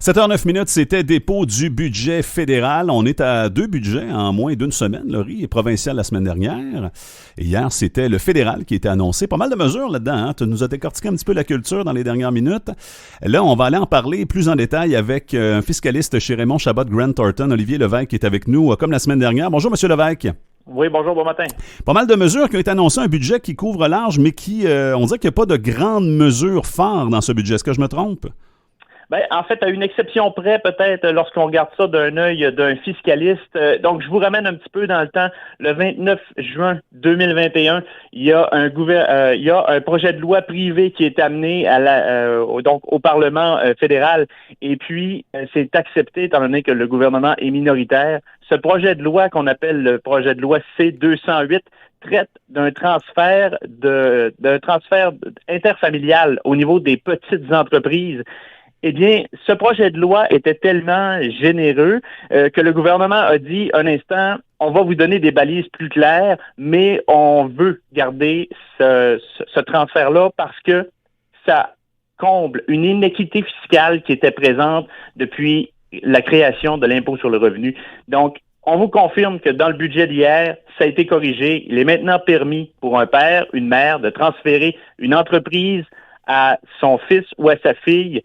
7h09, c'était dépôt du budget fédéral. On est à 2 budgets en moins d'une semaine. Laurie est provincial la semaine dernière. Et hier, c'était le fédéral qui était annoncé. Pas mal de mesures là-dedans. Hein? Tu nous as décortiqué un petit peu la culture dans les dernières minutes. Là, on va aller en parler plus en détail avec un fiscaliste chez Raymond Chabot Grant Thornton, Olivier Levesque, qui est avec nous comme la semaine dernière. Bonjour, M. Levesque. Oui, bonjour, bon matin. Pas mal de mesures qui ont été annoncées, un budget qui couvre large, mais qui, on dirait qu'il n'y a pas de grandes mesures phares dans ce budget. Est-ce que je me trompe? Ben, en fait, à une exception près, peut-être, lorsqu'on regarde ça d'un œil d'un fiscaliste. Donc, je vous ramène un petit peu dans le temps. Le 29 juin 2021, il y a un projet de loi privé qui est amené donc au Parlement fédéral. Et puis, c'est accepté, étant donné que le gouvernement est minoritaire. Ce projet de loi qu'on appelle le projet de loi C-208 traite d'un transfert interfamilial au niveau des petites entreprises. Eh bien, ce projet de loi était tellement généreux que le gouvernement a dit un instant, on va vous donner des balises plus claires, mais on veut garder ce transfert-là parce que ça comble une inéquité fiscale qui était présente depuis la création de l'impôt sur le revenu. Donc, on vous confirme que dans le budget d'hier, ça a été corrigé. Il est maintenant permis pour un père, une mère de transférer une entreprise à son fils ou à sa fille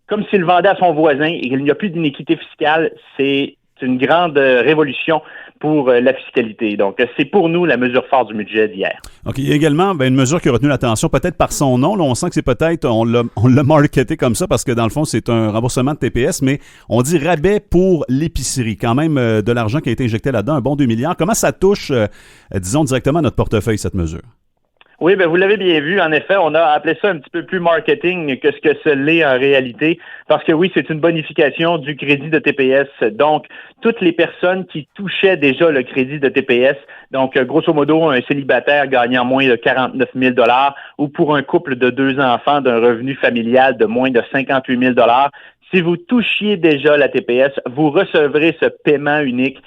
comme s'il vendait à son voisin et qu'il n'y a plus d'inéquité fiscale. C'est une grande révolution pour la fiscalité. Donc, c'est pour nous la mesure phare du budget d'hier. OK. Il y a également une mesure qui a retenu l'attention, peut-être par son nom. Là, on sent que c'est peut-être, on l'a marketé comme ça parce que dans le fond, c'est un remboursement de TPS, mais on dit rabais pour l'épicerie. Quand même de l'argent qui a été injecté là-dedans, un bon 2 milliards. Comment ça touche, disons, directement à notre portefeuille, cette mesure? Oui, ben vous l'avez bien vu. En effet, on a appelé ça un petit peu plus marketing que ce que ce l'est en réalité, parce que oui, c'est une bonification du crédit de TPS. Donc, toutes les personnes qui touchaient déjà le crédit de TPS, donc grosso modo, un célibataire gagnant moins de 49 000 $ ou pour un couple de 2 enfants d'un revenu familial de moins de 58 000 $, si vous touchiez déjà la TPS, vous recevrez ce paiement unique.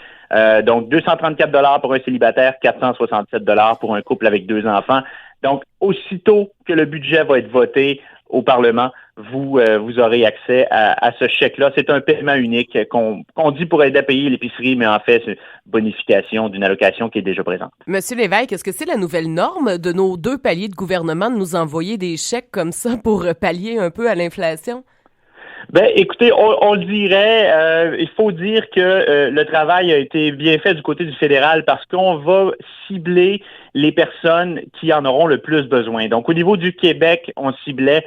Donc, 234 $ pour un célibataire, 467 $ pour un couple avec 2 enfants. Donc, aussitôt que le budget va être voté au Parlement, vous aurez accès à ce chèque-là. C'est un paiement unique qu'on dit pour aider à payer l'épicerie, mais en fait, c'est une bonification d'une allocation qui est déjà présente. Monsieur Lévesque, est-ce que c'est la nouvelle norme de nos 2 paliers de gouvernement de nous envoyer des chèques comme ça pour pallier un peu à l'inflation? Ben, écoutez, on le dirait, il faut dire que le travail a été bien fait du côté du fédéral parce qu'on va cibler les personnes qui en auront le plus besoin. Donc, au niveau du Québec, on ciblait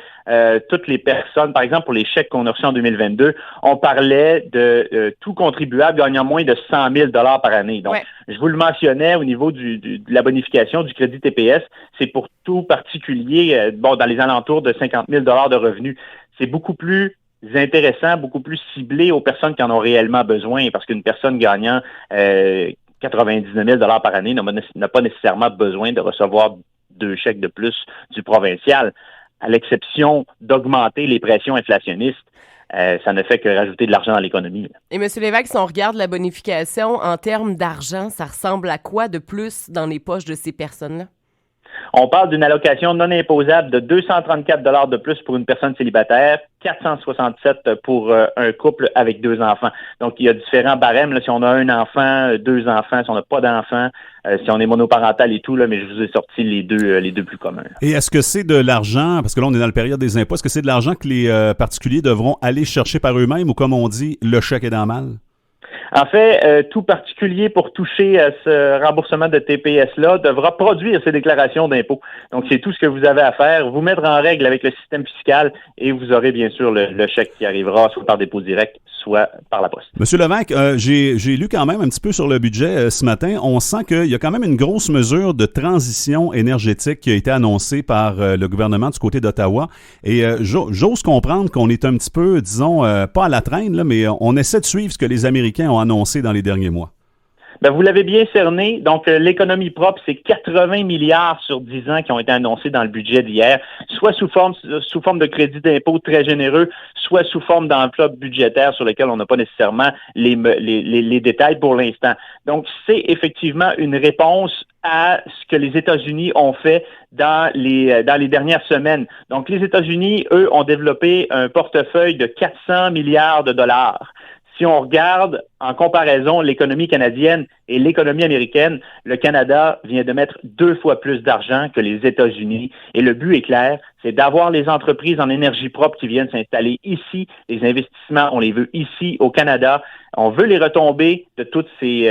toutes les personnes, par exemple, pour les chèques qu'on a reçus en 2022, on parlait de tout contribuable gagnant moins de 100 000 $ par année. Donc, Je vous le mentionnais au niveau de la bonification du crédit TPS, c'est pour tout particulier, dans les alentours de 50 000 $ de revenus. C'est beaucoup plus intéressant, beaucoup plus ciblé aux personnes qui en ont réellement besoin, parce qu'une personne gagnant 99 000 $ par année n'a pas nécessairement besoin de recevoir 2 chèques de plus du provincial, à l'exception d'augmenter les pressions inflationnistes. Ça ne fait que rajouter de l'argent dans l'économie. Et M. Lévesque, si on regarde la bonification en termes d'argent, ça ressemble à quoi de plus dans les poches de ces personnes-là? On parle d'une allocation non imposable de 234 $ de plus pour une personne célibataire, 467 pour un couple avec 2 enfants. Donc, il y a différents barèmes. Là, si on a un enfant, 2 enfants, si on n'a pas d'enfants, si on est monoparental et tout, là, mais je vous ai sorti les deux plus communs. Là. Et est-ce que c'est de l'argent, parce que là, on est dans la période des impôts, est-ce que c'est de l'argent que les particuliers devront aller chercher par eux-mêmes ou, comme on dit, le chèque est dans le mal? En fait, tout particulier pour toucher à ce remboursement de TPS-là devra produire ses déclarations d'impôts. Donc, c'est tout ce que vous avez à faire, vous mettre en règle avec le système fiscal et vous aurez bien sûr le chèque qui arrivera soit par dépôt direct, soit par la poste. Monsieur Levesque, j'ai lu quand même un petit peu sur le budget ce matin. On sent qu'il y a quand même une grosse mesure de transition énergétique qui a été annoncée par le gouvernement du côté d'Ottawa. Et j'ose comprendre qu'on est un petit peu, disons, pas à la traîne, là, mais on essaie de suivre ce que les Américains ont annoncé dans les derniers mois. Ben, vous l'avez bien cerné. Donc, l'économie propre, c'est 80 milliards sur 10 ans qui ont été annoncés dans le budget d'hier, soit sous forme de crédit d'impôt très généreux, soit sous forme d'enveloppe budgétaire sur lesquelles on n'a pas nécessairement les détails pour l'instant. Donc, c'est effectivement une réponse à ce que les États-Unis ont fait dans les dernières semaines. Donc, les États-Unis, eux, ont développé un portefeuille de 400 milliards de dollars. Si on regarde en comparaison l'économie canadienne et l'économie américaine, le Canada vient de mettre 2 fois plus d'argent que les États-Unis. Et le but est clair, c'est d'avoir les entreprises en énergie propre qui viennent s'installer ici. Les investissements, on les veut ici au Canada. On veut les retombées de tous ces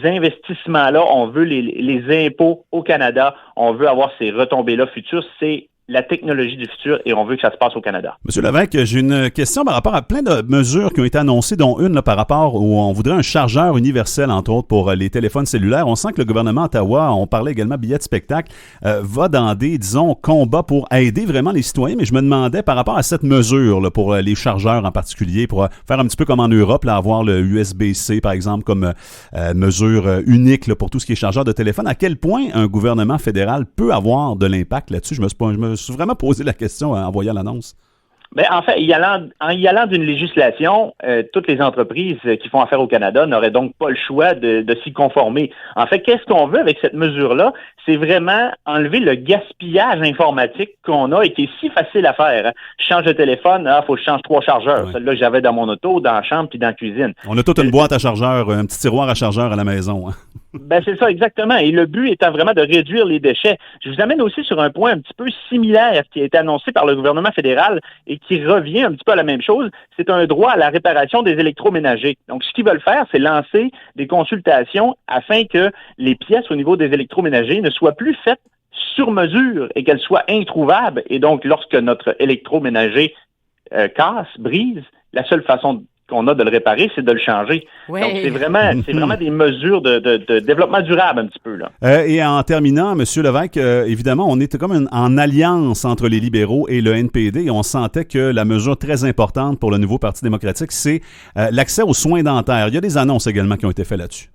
investissements-là. On veut les impôts au Canada. On veut avoir ces retombées-là futures. C'est la technologie du futur et on veut que ça se passe au Canada. Monsieur Lévesque, j'ai une question par rapport à plein de mesures qui ont été annoncées, dont une là, par rapport où on voudrait un chargeur universel, entre autres, pour les téléphones cellulaires. On sent que le gouvernement d'Ottawa, on parlait également billets de spectacle, va dans des, disons, combats pour aider vraiment les citoyens, mais je me demandais par rapport à cette mesure là, pour les chargeurs en particulier, pour faire un petit peu comme en Europe, là, avoir le USB-C, par exemple, comme mesure unique là, pour tout ce qui est chargeur de téléphone, à quel point un gouvernement fédéral peut avoir de l'impact là-dessus? Je me suis vraiment posé la question en voyant l'annonce. Bien, en fait, en y allant d'une législation, toutes les entreprises qui font affaire au Canada n'auraient donc pas le choix de s'y conformer. En fait, qu'est-ce qu'on veut avec cette mesure-là? C'est vraiment enlever le gaspillage informatique qu'on a et qui est si facile à faire. Je change de téléphone, faut que je change 3 chargeurs. Ouais. Celle-là que j'avais dans mon auto, dans la chambre puis dans la cuisine. On a toute une boîte à chargeur, un petit tiroir à chargeur à la maison. Hein? Ben c'est ça, exactement. Et le but étant vraiment de réduire les déchets. Je vous amène aussi sur un point un petit peu similaire qui a été annoncé par le gouvernement fédéral et qui revient un petit peu à la même chose. C'est un droit à la réparation des électroménagers. Donc, ce qu'ils veulent faire, c'est lancer des consultations afin que les pièces au niveau des électroménagers ne soient plus faites sur mesure et qu'elles soient introuvables. Et donc, lorsque notre électroménager casse, brise, la seule façon qu'on a de le réparer, c'est de le changer. Ouais. Donc, c'est vraiment des mesures de développement durable un petit peu, là. Et en terminant, M. Lévesque, évidemment, on était comme en alliance entre les libéraux et le NPD et on sentait que la mesure très importante pour le nouveau Parti démocratique, c'est l'accès aux soins dentaires. Il y a des annonces également qui ont été faites là-dessus.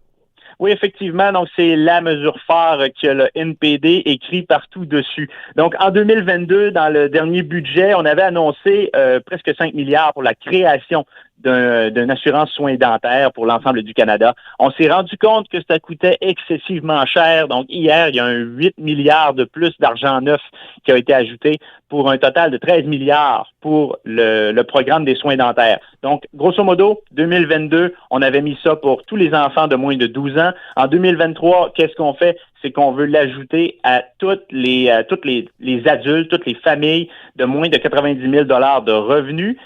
Oui, effectivement. Donc, c'est la mesure phare que le NPD écrit partout dessus. Donc, en 2022, dans le dernier budget, on avait annoncé presque 5 milliards pour la création d'une assurance soins dentaires pour l'ensemble du Canada. On s'est rendu compte que ça coûtait excessivement cher. Donc, hier, il y a un 8 milliards de plus d'argent neuf qui a été ajouté pour un total de 13 milliards pour le programme des soins dentaires. Donc, grosso modo, 2022, on avait mis ça pour tous les enfants de moins de 12 ans. En 2023, qu'est-ce qu'on fait? C'est qu'on veut l'ajouter à toutes les adultes, toutes les familles de moins de 90 000 $ de revenus.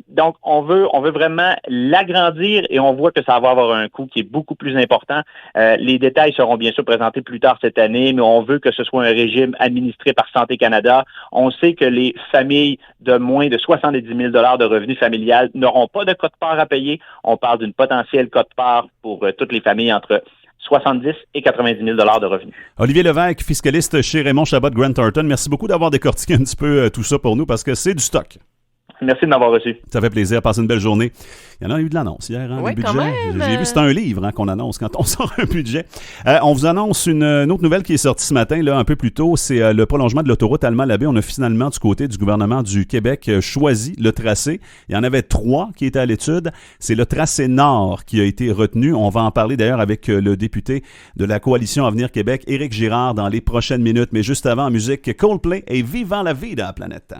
Donc, on veut vraiment l'agrandir et on voit que ça va avoir un coût qui est beaucoup plus important. Les détails seront bien sûr présentés plus tard cette année, mais on veut que ce soit un régime administré par Santé Canada. On sait que les familles de moins de 70 000 $ de revenus familial n'auront pas de quote-part à payer. On parle d'une potentielle quote-part pour toutes les familles entre 70 et 90 000 $ de revenus. Olivier Lévesque, fiscaliste chez Raymond Chabot Grant Thornton, merci beaucoup d'avoir décortiqué un petit peu tout ça pour nous parce que c'est du stock. Merci de m'avoir reçu. Ça fait plaisir. Passez une belle journée. Il y en a eu de l'annonce hier, hein, oui, le budget. Quand même. J'ai vu, c'est un livre qu'on annonce quand on sort un budget. On vous annonce une autre nouvelle qui est sortie ce matin, là, un peu plus tôt. C'est le prolongement de l'autoroute Allemand-Labbé. On a finalement, du côté du gouvernement du Québec, choisi le tracé. Il y en avait 3 qui étaient à l'étude. C'est le tracé nord qui a été retenu. On va en parler d'ailleurs avec le député de la Coalition Avenir Québec, Éric Girard, dans les prochaines minutes. Mais juste avant, en musique, Coldplay et Vivant la vie dans la planète.